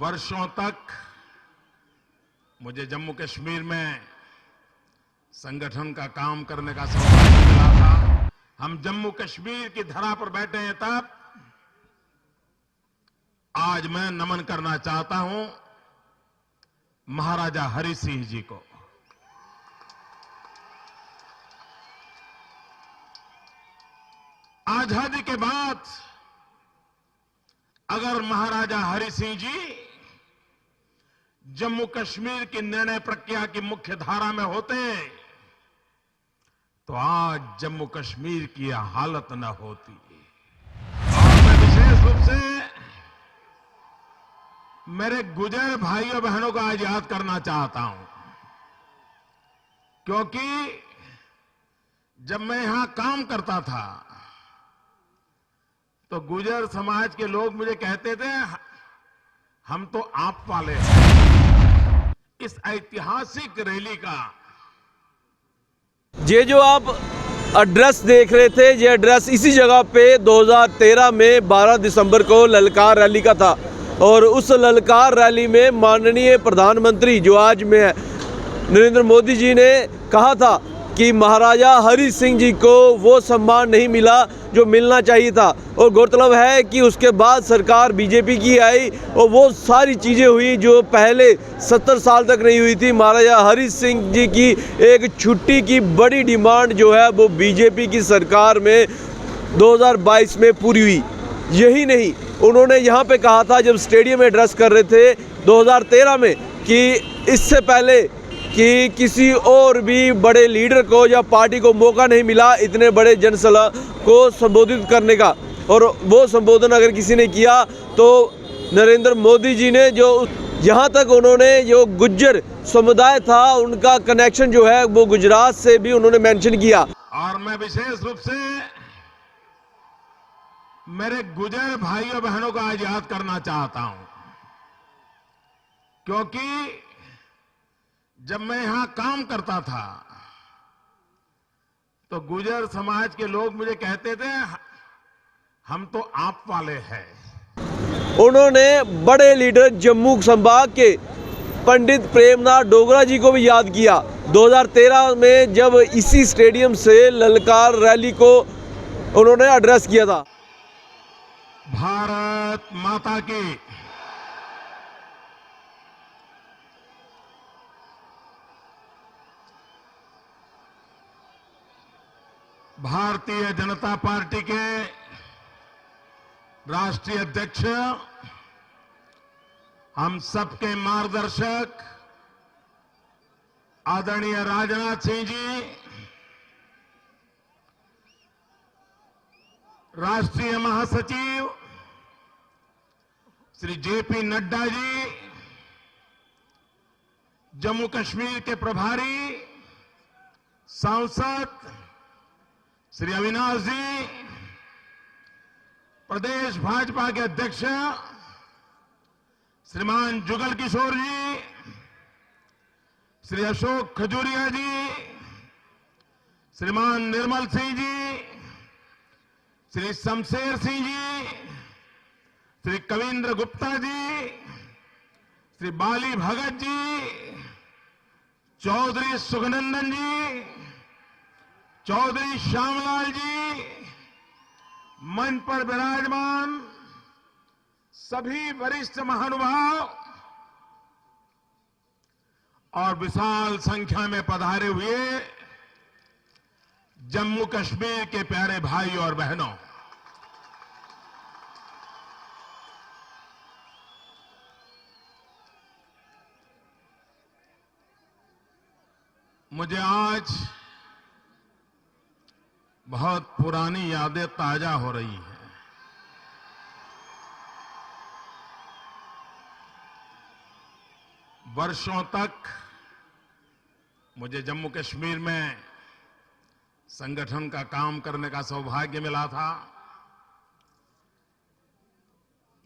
वर्षों तक मुझे जम्मू कश्मीर में संगठन का काम करने का सौभाग्य मिला था। हम जम्मू कश्मीर की धरा पर बैठे हैं तब आज मैं नमन करना चाहता हूं महाराजा हरि सिंह जी को। आजादी के बाद अगर महाराजा हरि सिंह जी जम्मू कश्मीर की निर्णय प्रक्रिया की मुख्य धारा में होते तो आज जम्मू कश्मीर की यह हालत न होती। और मैं विशेष रूप से मेरे गुजर भाइयों बहनों को आज याद करना चाहता हूं, क्योंकि जब मैं यहां काम करता था तो गुजर समाज के लोग मुझे कहते थे हम तो आप वाले हैं। इस ऐतिहासिक रैली का ये जो आप एड्रेस देख रहे थे, ये एड्रेस इसी जगह पे 2013 में 12 दिसंबर को ललकार रैली का था। और उस ललकार रैली में माननीय प्रधानमंत्री जो आज में है नरेंद्र मोदी जी ने कहा था कि महाराजा हरि सिंह जी को वो सम्मान नहीं मिला जो मिलना चाहिए था। और गौरतलब है कि उसके बाद सरकार बीजेपी की आई और वो सारी चीज़ें हुई जो पहले 70 साल तक नहीं हुई थी। महाराजा हरि सिंह जी की एक छुट्टी की बड़ी डिमांड जो है वो बीजेपी की सरकार में 2022 में पूरी हुई। यही नहीं, उन्होंने यहाँ पे कहा था जब स्टेडियम में एड्रेस कर रहे थे 2013 में कि इससे पहले कि किसी और भी बड़े लीडर को या पार्टी को मौका नहीं मिला इतने बड़े जनसभा को संबोधित करने का। और वो संबोधन अगर किसी ने किया तो नरेंद्र मोदी जी ने जो यहाँ तक उन्होंने जो गुज्जर समुदाय था उनका कनेक्शन जो है वो गुजरात से भी उन्होंने मेंशन किया। और मैं विशेष रूप से मेरे गुजर भाइयों बहनों को आज याद करना चाहता हूं, क्योंकि जब मैं यहां काम करता था तो गुजर समाज के लोग मुझे कहते थे हम तो आप वाले हैं। उन्होंने बड़े लीडर जम्मू संभाग के पंडित प्रेमनाथ डोगरा जी को भी याद किया 2013 में जब इसी स्टेडियम से ललकार रैली को उन्होंने एड्रेस किया था। भारत माता की। भारतीय जनता पार्टी के राष्ट्रीय अध्यक्ष, हम सबके मार्गदर्शक आदरणीय राजनाथ सिंह जी, राष्ट्रीय महासचिव श्री जेपी नड्डा जी, जम्मू कश्मीर के प्रभारी सांसद श्री अविनाश जी, प्रदेश भाजपा के अध्यक्ष श्रीमान जुगल किशोर जी, श्री अशोक खजूरिया जी, श्रीमान निर्मल सिंह जी, श्री शमशेर सिंह जी, श्री कविंद्र गुप्ता जी, श्री बाली भगत जी, चौधरी सुखनंदन जी, चौधरी श्यामलाल जी, मंच पर विराजमान सभी वरिष्ठ महानुभाव और विशाल संख्या में पधारे हुए जम्मू कश्मीर के प्यारे भाई और बहनों, मुझे आज बहुत पुरानी यादें ताजा हो रही हैं। वर्षों तक मुझे जम्मू कश्मीर में संगठन का काम करने का सौभाग्य मिला था।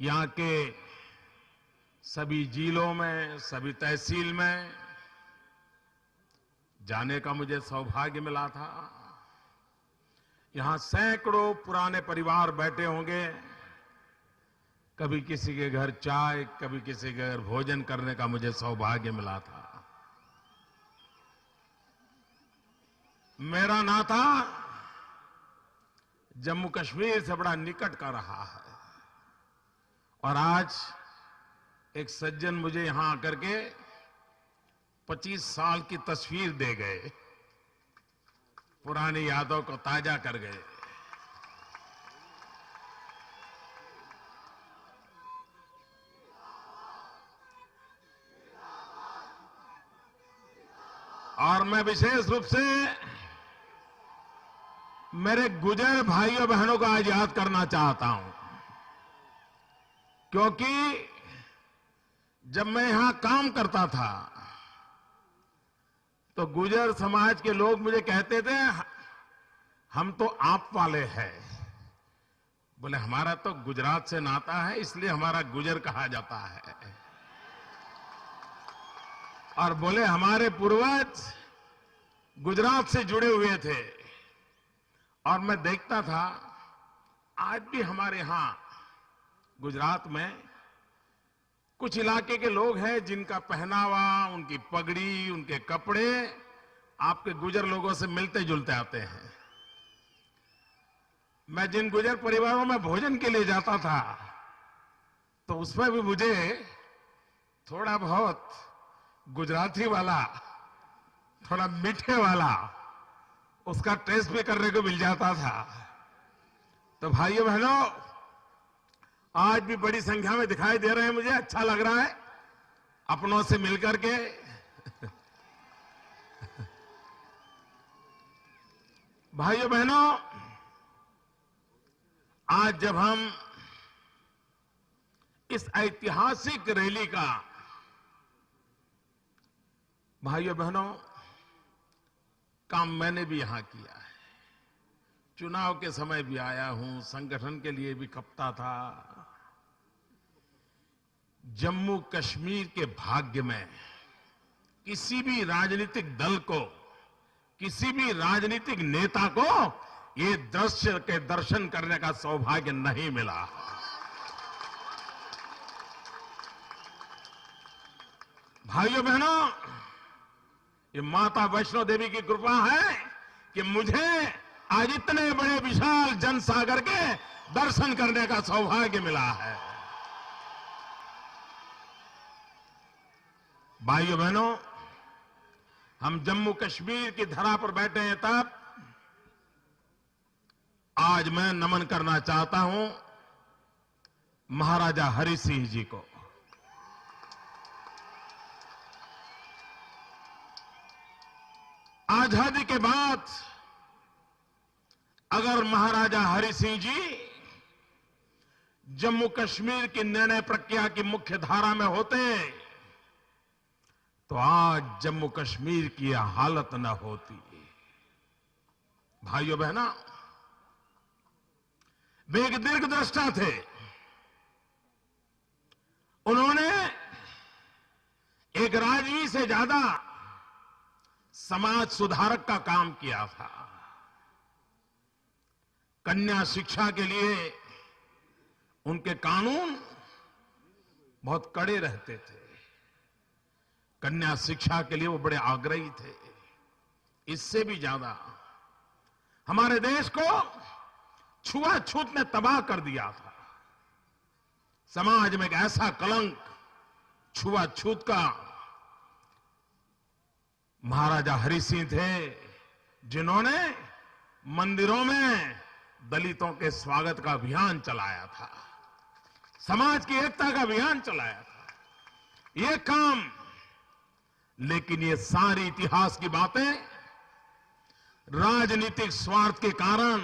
यहां के सभी जिलों में, सभी तहसील में जाने का मुझे सौभाग्य मिला था। यहां सैकड़ों पुराने परिवार बैठे होंगे कभी किसी के घर चाय, कभी किसी के घर भोजन करने का मुझे सौभाग्य मिला था। मेरा नाता जम्मू कश्मीर से बड़ा निकट का रहा है और आज एक सज्जन मुझे यहां आकर के 25 साल की तस्वीर दे गए, पुरानी यादों को ताजा कर गए। और मैं विशेष रूप से मेरे गुजर भाइयों बहनों को आज याद करना चाहता हूं, क्योंकि जब मैं यहां काम करता था तो गुजर समाज के लोग मुझे कहते थे, हम तो आप वाले हैं। बोले हमारा तो गुजरात से नाता है, इसलिए हमारा गुजर कहा जाता है। और बोले हमारे पूर्वज गुजरात से जुड़े हुए थे। और मैं देखता था आज भी हमारे यहां गुजरात में कुछ इलाके के लोग हैं जिनका पहनावा, उनकी पगड़ी, उनके कपड़े आपके गुजर लोगों से मिलते जुलते आते हैं। मैं जिन गुजर परिवारों में भोजन के लिए जाता था तो उसमें भी मुझे थोड़ा बहुत गुजराती वाला, थोड़ा मीठे वाला उसका टेस्ट भी करने को मिल जाता था। तो भाइयों बहनों, आज भी बड़ी संख्या में दिखाई दे रहे हैं, मुझे अच्छा लग रहा है अपनों से मिलकर के। भाइयों बहनों, आज जब हम इस ऐतिहासिक रैली का, भाइयों बहनों, काम मैंने भी यहां किया है, चुनाव के समय भी आया हूं, संगठन के लिए भी खपता था। जम्मू कश्मीर के भाग्य में किसी भी राजनीतिक दल को, किसी भी राजनीतिक नेता को ये दृश्य के दर्शन करने का सौभाग्य नहीं मिला। भाइयों बहनों, ये माता वैष्णो देवी की कृपा है कि मुझे आज इतने बड़े विशाल जनसागर के दर्शन करने का सौभाग्य मिला है। भाइयों बहनों, हम जम्मू कश्मीर की धरा पर बैठे हैं, तब आज मैं नमन करना चाहता हूं महाराजा हरि सिंह जी को। आजादी के बाद अगर महाराजा हरि सिंह जी जम्मू कश्मीर की निर्णय प्रक्रिया की मुख्य धारा में होते तो आज जम्मू कश्मीर की यह हालत न होती। भाइयों बहनों, वे एक दीर्घदृष्टा थे। उन्होंने एक राजवी से ज्यादा समाज सुधारक का काम किया था। कन्या शिक्षा के लिए उनके कानून बहुत कड़े रहते थे। कन्या शिक्षा के लिए वो बड़े आग्रही थे। इससे भी ज्यादा हमारे देश को छुआछूत ने तबाह कर दिया था। समाज में एक ऐसा कलंक छुआछूत का महाराजा हरि सिंह थे, जिन्होंने मंदिरों में दलितों के स्वागत का अभियान चलाया था, समाज की एकता का अभियान चलाया था। ये काम, लेकिन ये सारी इतिहास की बातें राजनीतिक स्वार्थ के कारण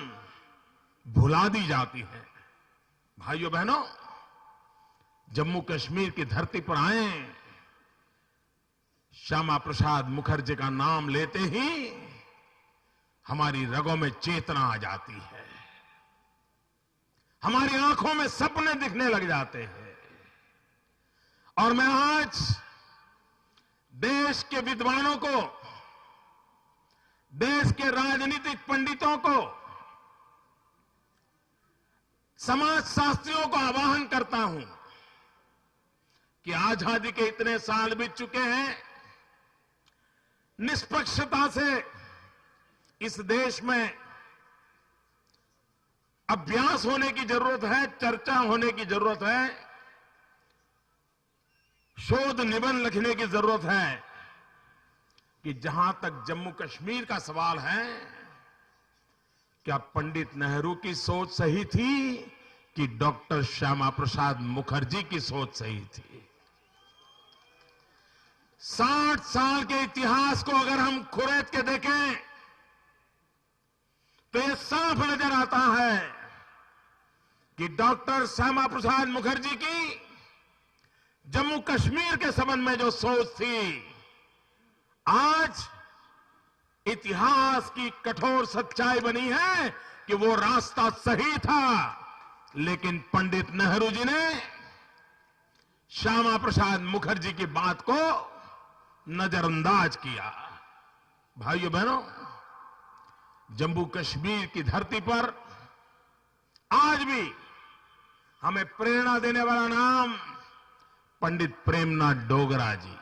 भुला दी जाती हैं। भाइयों बहनों, जम्मू कश्मीर की धरती पर आए, श्यामा प्रसाद मुखर्जी का नाम लेते ही हमारी रगों में चेतना आ जाती है, हमारी आंखों में सपने दिखने लग जाते हैं। और मैं आज देश के विद्वानों को, देश के राजनीतिक पंडितों को समाज शास्त्रियों को आह्वान करता हूं कि आजादी के इतने साल बीत चुके हैं, निष्पक्षता से इस देश में अभ्यास होने की जरूरत है, चर्चा होने की जरूरत है, शोध निबंध लिखने की जरूरत है कि जहां तक जम्मू कश्मीर का सवाल है, क्या पंडित नेहरू की सोच सही थी कि डॉक्टर श्यामा प्रसाद मुखर्जी की सोच सही थी? 60 साल के इतिहास को अगर हम खुरेद के देखें तो ये साफ नजर आता है कि डॉक्टर श्यामा प्रसाद मुखर्जी की जम्मू कश्मीर के संबंध में जो सोच थी, आज इतिहास की कठोर सच्चाई बनी है कि वो रास्ता सही था, लेकिन पंडित नेहरू जी ने श्यामा प्रसाद मुखर्जी की बात को नजरअंदाज किया। भाइयों बहनों, जम्मू कश्मीर की धरती पर आज भी हमें प्रेरणा देने वाला नाम पंडित प्रेमनाथ डोगरा जी।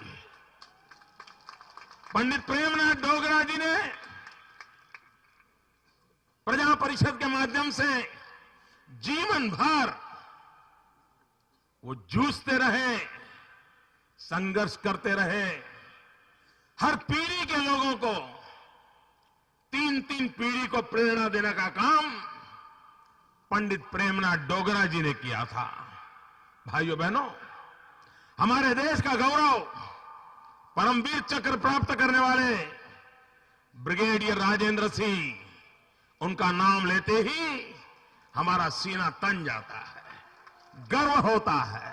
पंडित प्रेमनाथ डोगरा जी ने प्रजा परिषद के माध्यम से जीवन भर वो जूझते रहे, संघर्ष करते रहे। हर पीढ़ी के लोगों को, 3 पीढ़ी को प्रेरणा देने का काम पंडित प्रेमनाथ डोगरा जी ने किया था। भाइयों बहनों, हमारे देश का गौरव परमवीर चक्र प्राप्त करने वाले ब्रिगेडियर राजेंद्र सिंह, उनका नाम लेते ही हमारा सीना तन जाता है, गर्व होता है।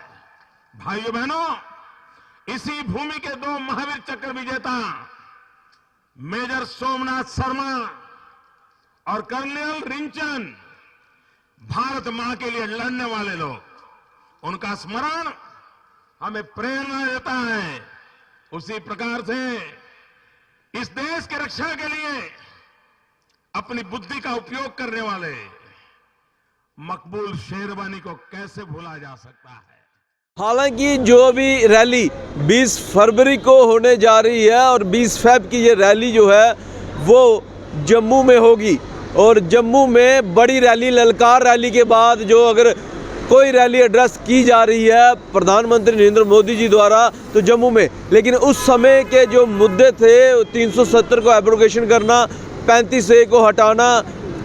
भाइयों बहनों, इसी भूमि के 2 महावीर चक्र विजेता मेजर सोमनाथ शर्मा और कर्नल रिंचन, भारत मां के लिए लड़ने वाले लोग, उनका स्मरण हमें प्रेरणा देता है। उसी प्रकार से इस देश की रक्षा के लिए अपनी बुद्धि का उपयोग करने वाले मकबूल शेरवानी को कैसे भूला जा सकता है। हालांकि जो भी रैली 20 फरवरी को होने जा रही है और 20 फेब की ये रैली जो है वो जम्मू में होगी, और जम्मू में बड़ी रैली, ललकार रैली के बाद जो अगर कोई रैली एड्रेस की जा रही है प्रधानमंत्री नरेंद्र मोदी जी द्वारा तो जम्मू में, लेकिन उस समय के जो मुद्दे थे 370 को एब्रोगेशन करना, 35A को हटाना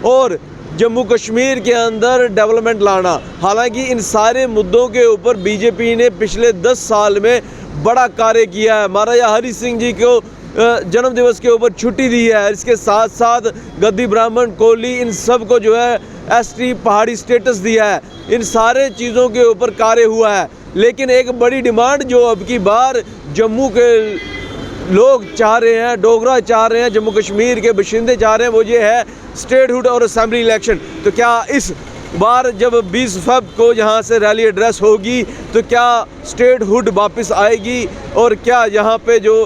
और जम्मू कश्मीर के अंदर डेवलपमेंट लाना। हालांकि इन सारे मुद्दों के ऊपर बीजेपी ने पिछले 10 साल में बड़ा कार्य किया है। महाराजा हरि सिंह जी को जन्म दिवस के ऊपर छुट्टी दी है, इसके साथ साथ गद्दी, ब्राह्मण, कोली, इन सब को जो है ST पहाड़ी स्टेटस दिया है। इन सारे चीज़ों के ऊपर कार्य हुआ है, लेकिन एक बड़ी डिमांड जो अब की बार जम्मू के लोग चाह रहे हैं, डोगरा चाह रहे हैं, जम्मू कश्मीर के बाशिंदे चाह रहे हैं, वो ये है स्टेटहुड और असेंबली इलेक्शन। तो क्या इस बार जब 20 फेब को यहाँ से रैली एड्रेस होगी तो क्या स्टेटहुड वापस आएगी और क्या यहाँ पे जो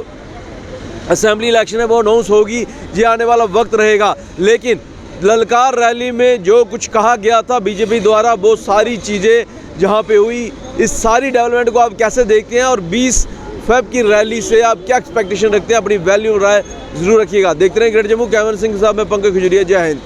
असेंबली इलेक्शन है वो अनाउंस होगी, ये आने वाला वक्त रहेगा। लेकिन ललकार रैली में जो कुछ कहा गया था बीजेपी द्वारा, वो सारी चीज़ें जहाँ पे हुई, इस सारी डेवलपमेंट को आप कैसे देखते हैं और 20 फेब की रैली से आप क्या एक्सपेक्टेशन रखते हैं, अपनी वैल्यू राय जरूर रखिएगा। देखते रहें ग्रेट जम्मू। कैमरा सिंह साहब, मैं पंकज खजुरिया, जय हिंद।